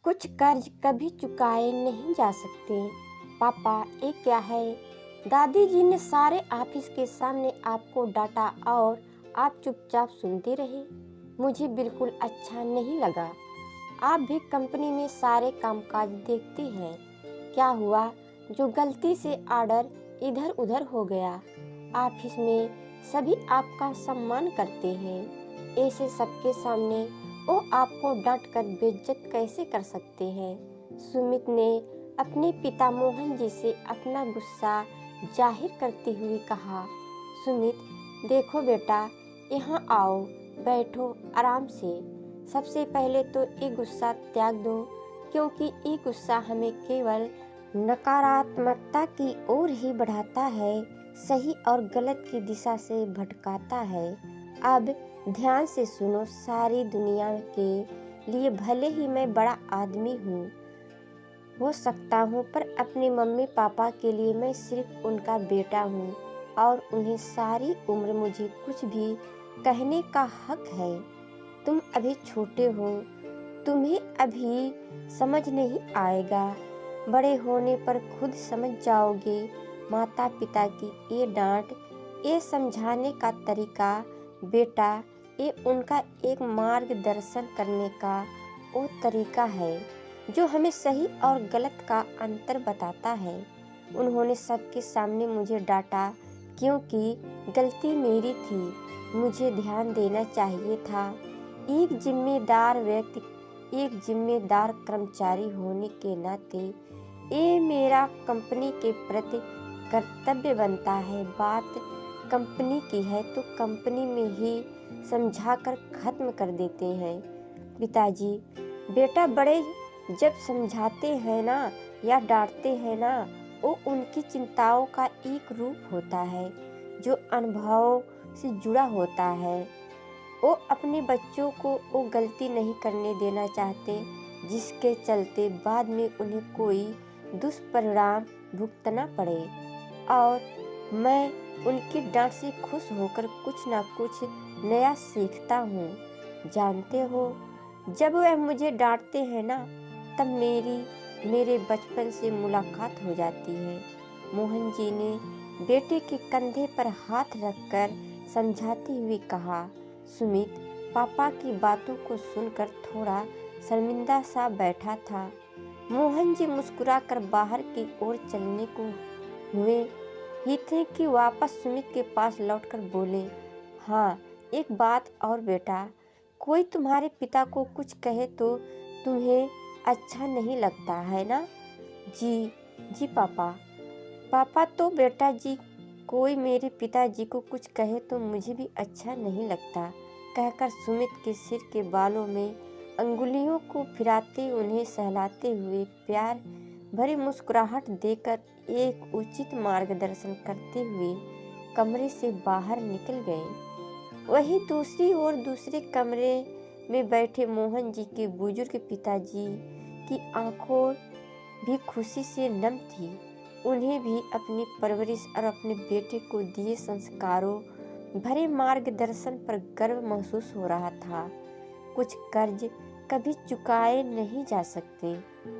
कुछ कर्ज कभी चुकाए नहीं जा सकते। पापा, ये क्या है? दादी जी ने सारे ऑफिस के सामने आपको डांटा और आप चुपचाप सुनते रहे। मुझे बिल्कुल अच्छा नहीं लगा। आप भी कंपनी में सारे कामकाज देखते हैं। क्या हुआ जो गलती से ऑर्डर इधर उधर हो गया? ऑफिस में सभी आपका सम्मान करते हैं। ऐसे सबके सामने वो आपको डांट कर बेइज्जत कैसे कर सकते हैं? सुमित ने अपने पिता मोहन जी से अपना गुस्सा जाहिर करते हुए कहा। सुमित, देखो बेटा, यहाँ आओ, बैठो आराम से। सबसे पहले तो ये गुस्सा त्याग दो, क्योंकि ये गुस्सा हमें केवल नकारात्मकता की ओर ही बढ़ाता है, सही और गलत की दिशा से भटकाता है। अब ध्यान से सुनो, सारी दुनिया के लिए भले ही मैं बड़ा आदमी हो सकता हूँ, पर अपने मम्मी पापा के लिए मैं सिर्फ उनका बेटा हूँ और उन्हें सारी उम्र मुझे कुछ भी कहने का हक है। तुम अभी छोटे हो, तुम्हें अभी समझ नहीं आएगा। बड़े होने पर खुद समझ जाओगे। माता पिता की ये डांट, ये समझाने का तरीका बेटा, ये उनका एक मार्गदर्शन करने का वो तरीका है जो हमें सही और गलत का अंतर बताता है। उन्होंने सबके सामने मुझे डांटा क्योंकि गलती मेरी थी, मुझे ध्यान देना चाहिए था। एक जिम्मेदार व्यक्ति, एक जिम्मेदार कर्मचारी होने के नाते ये मेरा कंपनी के प्रति कर्तव्य बनता है। बात कंपनी की है तो कंपनी में ही समझाकर खत्म कर देते हैं। पिताजी, बेटा बड़े जब समझाते हैं ना या डांटते हैं ना, वो उनकी चिंताओं का एक रूप होता है जो अनुभवों से जुड़ा होता है। वो अपने बच्चों को वो गलती नहीं करने देना चाहते जिसके चलते बाद में उन्हें कोई दुष्परिणाम भुगतना पड़े। और मैं उनकी डांट से खुश होकर कुछ ना कुछ नया सीखता हूँ। जानते हो, जब वह मुझे डांटते हैं ना, तब मेरे बचपन से मुलाकात हो जाती है। मोहन जी ने बेटे के कंधे पर हाथ रखकर समझाते हुए कहा। सुमित पापा की बातों को सुनकर थोड़ा शर्मिंदा सा बैठा था। मोहन जी मुस्कुराकर बाहर की ओर चलने को हुए ही थे कि वापस सुमित के पास लौटकर बोले, हाँ, एक बात और बेटा, कोई तुम्हारे पिता को कुछ कहे तो तुम्हें अच्छा नहीं लगता है ना? जी पापा। पापा तो बेटा जी, कोई मेरे पिताजी को कुछ कहे तो मुझे भी अच्छा नहीं लगता, कहकर सुमित के सिर के बालों में अंगुलियों को फिराते उन्हें सहलाते हुए प्यार भरी मुस्कुराहट देकर एक उचित मार्गदर्शन करते हुए कमरे से बाहर निकल गए। वहीं दूसरी ओर दूसरे कमरे में बैठे मोहन जी के बुजुर्ग पिताजी की आंखों भी खुशी से नम थी। उन्हें भी अपनी परवरिश और अपने बेटे को दिए संस्कारों भरे मार्गदर्शन पर गर्व महसूस हो रहा था। कुछ कर्ज कभी चुकाए नहीं जा सकते।